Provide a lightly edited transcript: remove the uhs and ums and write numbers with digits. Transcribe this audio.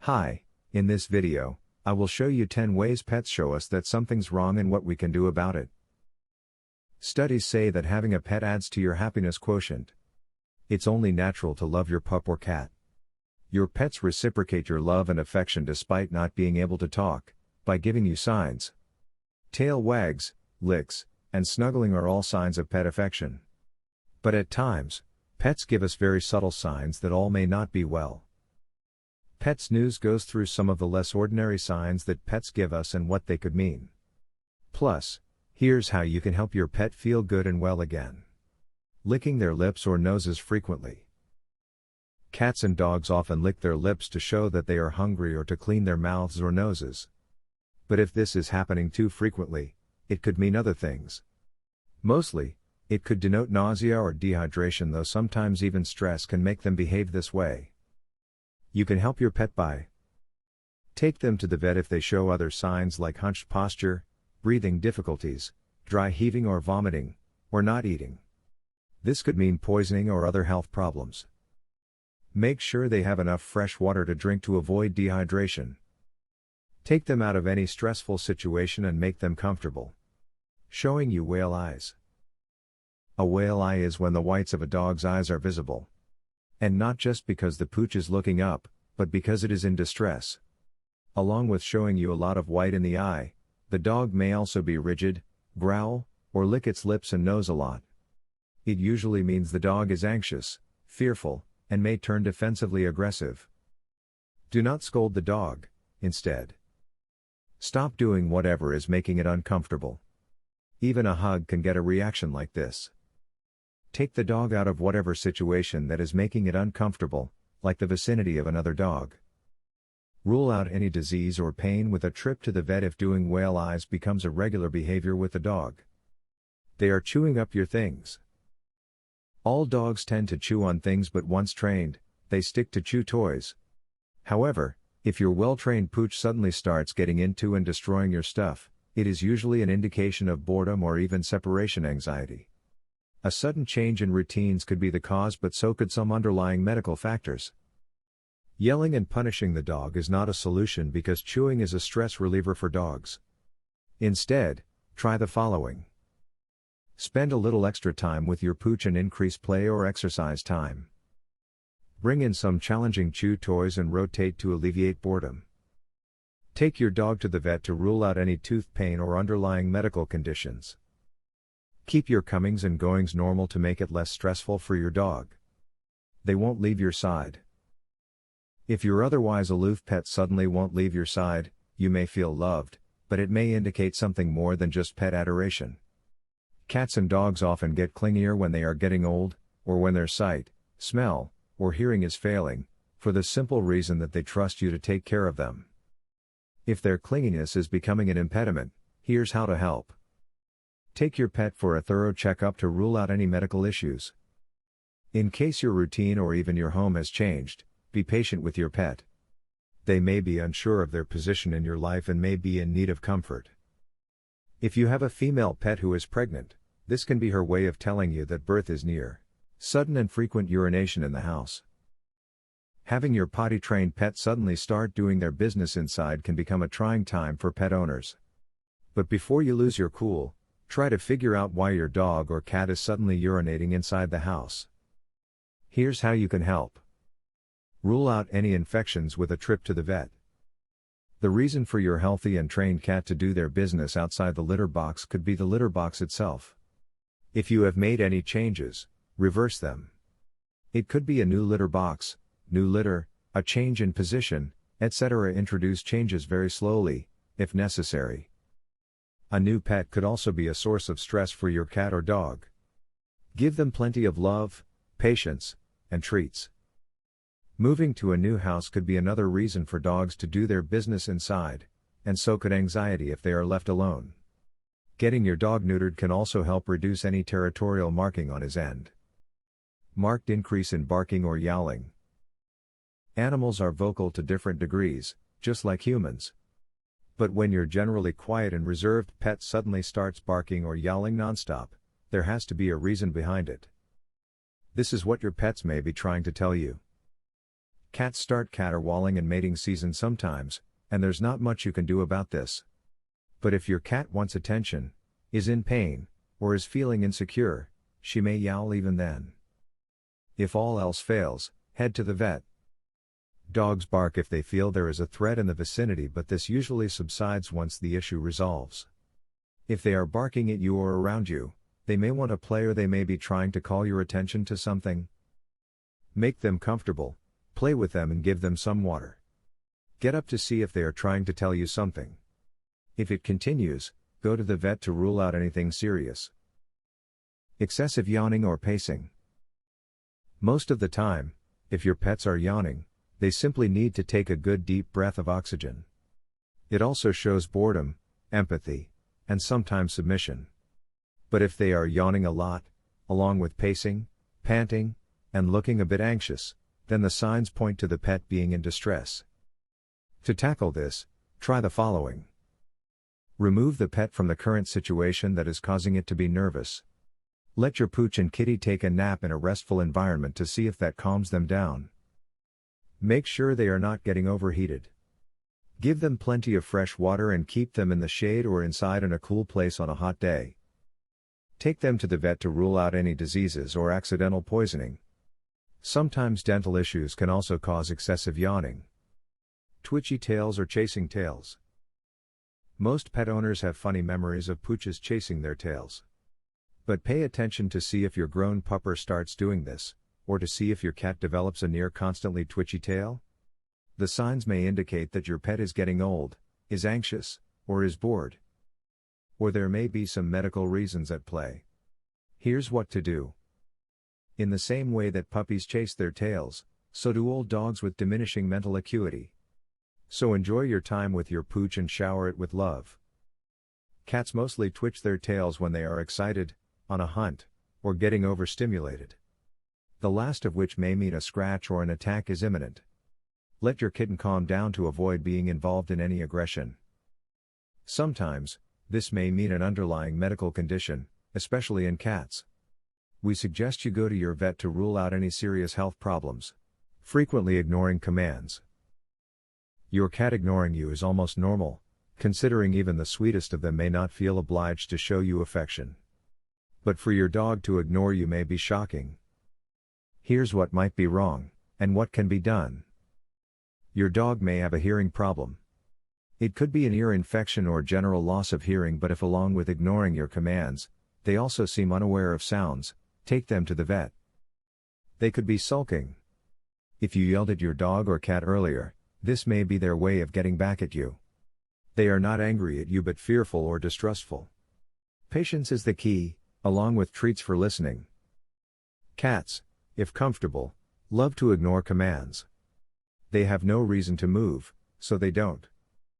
Hi, in this video, I will show you 10 ways pets show us that something's wrong and what we can do about it. Studies say that having a pet adds to your happiness quotient. It's only natural to love your pup or cat. Your pets reciprocate your love and affection despite not being able to talk, by giving you signs. Tail wags, licks, and snuggling are all signs of pet affection. But at times, pets give us very subtle signs that all may not be well. Pets News goes through some of the less ordinary signs that pets give us and what they could mean. Plus, here's how you can help your pet feel good and well again. Licking their lips or noses frequently. Cats and dogs often lick their lips to show that they are hungry or to clean their mouths or noses. But if this is happening too frequently, it could mean other things. Mostly, it could denote nausea or dehydration, though sometimes even stress can make them behave this way. You can help your pet by: take them to the vet if they show other signs like hunched posture, breathing difficulties, dry heaving or vomiting, or not eating. This could mean poisoning or other health problems. Make sure they have enough fresh water to drink to avoid dehydration. Take them out of any stressful situation and make them comfortable. Showing you whale eyes. A whale eye is when the whites of a dog's eyes are visible. And not just because the pooch is looking up, but because it is in distress. Along with showing you a lot of white in the eye, the dog may also be rigid, growl, or lick its lips and nose a lot. It usually means the dog is anxious, fearful, and may turn defensively aggressive. Do not scold the dog, instead. Stop doing whatever is making it uncomfortable. Even a hug can get a reaction like this. Take the dog out of whatever situation that is making it uncomfortable, like the vicinity of another dog. Rule out any disease or pain with a trip to the vet if doing whale eyes becomes a regular behavior with the dog. They are chewing up your things. All dogs tend to chew on things, but once trained, they stick to chew toys. However, if your well-trained pooch suddenly starts getting into and destroying your stuff, it is usually an indication of boredom or even separation anxiety. A sudden change in routines could be the cause, but so could some underlying medical factors. Yelling and punishing the dog is not a solution because chewing is a stress reliever for dogs. Instead, try the following. Spend a little extra time with your pooch and increase play or exercise time. Bring in some challenging chew toys and rotate to alleviate boredom. Take your dog to the vet to rule out any tooth pain or underlying medical conditions. Keep your comings and goings normal to make it less stressful for your dog. They won't leave your side. If your otherwise aloof pet suddenly won't leave your side, you may feel loved, but it may indicate something more than just pet adoration. Cats and dogs often get clingier when they are getting old, or when their sight, smell, or hearing is failing, for the simple reason that they trust you to take care of them. If their clinginess is becoming an impediment, here's how to help. Take your pet for a thorough checkup to rule out any medical issues. In case your routine or even your home has changed, be patient with your pet. They may be unsure of their position in your life and may be in need of comfort. If you have a female pet who is pregnant, this can be her way of telling you that birth is near. Sudden and frequent urination in the house. Having your potty-trained pet suddenly start doing their business inside can become a trying time for pet owners. But before you lose your cool, try to figure out why your dog or cat is suddenly urinating inside the house. Here's how you can help. Rule out any infections with a trip to the vet. The reason for your healthy and trained cat to do their business outside the litter box could be the litter box itself. If you have made any changes, reverse them. It could be a new litter box, new litter, a change in position, etc. Introduce changes very slowly, if necessary. A new pet could also be a source of stress for your cat or dog. Give them plenty of love, patience, and treats. Moving to a new house could be another reason for dogs to do their business inside, and so could anxiety if they are left alone. Getting your dog neutered can also help reduce any territorial marking on his end. Marked increase in barking or yowling. Animals are vocal to different degrees, just like humans. But when your generally quiet and reserved pet suddenly starts barking or yowling nonstop, there has to be a reason behind it. This is what your pets may be trying to tell you. Cats start caterwauling in mating season sometimes, and there's not much you can do about this. But if your cat wants attention, is in pain, or is feeling insecure, she may yowl even then. If all else fails, head to the vet. Dogs bark if they feel there is a threat in the vicinity, but this usually subsides once the issue resolves. If they are barking at you or around you, they may want to play or they may be trying to call your attention to something. Make them comfortable, play with them and give them some water. Get up to see if they are trying to tell you something. If it continues, go to the vet to rule out anything serious. Excessive yawning or pacing. Most of the time, if your pets are yawning, they simply need to take a good deep breath of oxygen. It also shows boredom, empathy, and sometimes submission. But if they are yawning a lot, along with pacing, panting, and looking a bit anxious, then the signs point to the pet being in distress. To tackle this, try the following. Remove the pet from the current situation that is causing it to be nervous. Let your pooch and kitty take a nap in a restful environment to see if that calms them down. Make sure they are not getting overheated. Give them plenty of fresh water and keep them in the shade or inside in a cool place on a hot day. Take them to the vet to rule out any diseases or accidental poisoning. Sometimes dental issues can also cause excessive yawning. Twitchy tails or chasing tails. Most pet owners have funny memories of pooches chasing their tails. But pay attention to see if your grown pupper starts doing this, or to see if your cat develops a near constantly twitchy tail. The signs may indicate that your pet is getting old, is anxious, or is bored. Or there may be some medical reasons at play. Here's what to do. In the same way that puppies chase their tails, so do old dogs with diminishing mental acuity. So enjoy your time with your pooch and shower it with love. Cats mostly twitch their tails when they are excited, on a hunt, or getting overstimulated. The last of which may mean a scratch or an attack is imminent. Let your kitten calm down to avoid being involved in any aggression. Sometimes, this may mean an underlying medical condition, especially in cats. We suggest you go to your vet to rule out any serious health problems. Frequently ignoring commands. Your cat ignoring you is almost normal, considering even the sweetest of them may not feel obliged to show you affection. But for your dog to ignore you may be shocking. Here's what might be wrong, and what can be done. Your dog may have a hearing problem. It could be an ear infection or general loss of hearing, but if along with ignoring your commands, they also seem unaware of sounds, take them to the vet. They could be sulking. If you yelled at your dog or cat earlier, this may be their way of getting back at you. They are not angry at you but fearful or distrustful. Patience is the key, along with treats for listening. Cats, if comfortable, love to ignore commands. They have no reason to move, so they don't.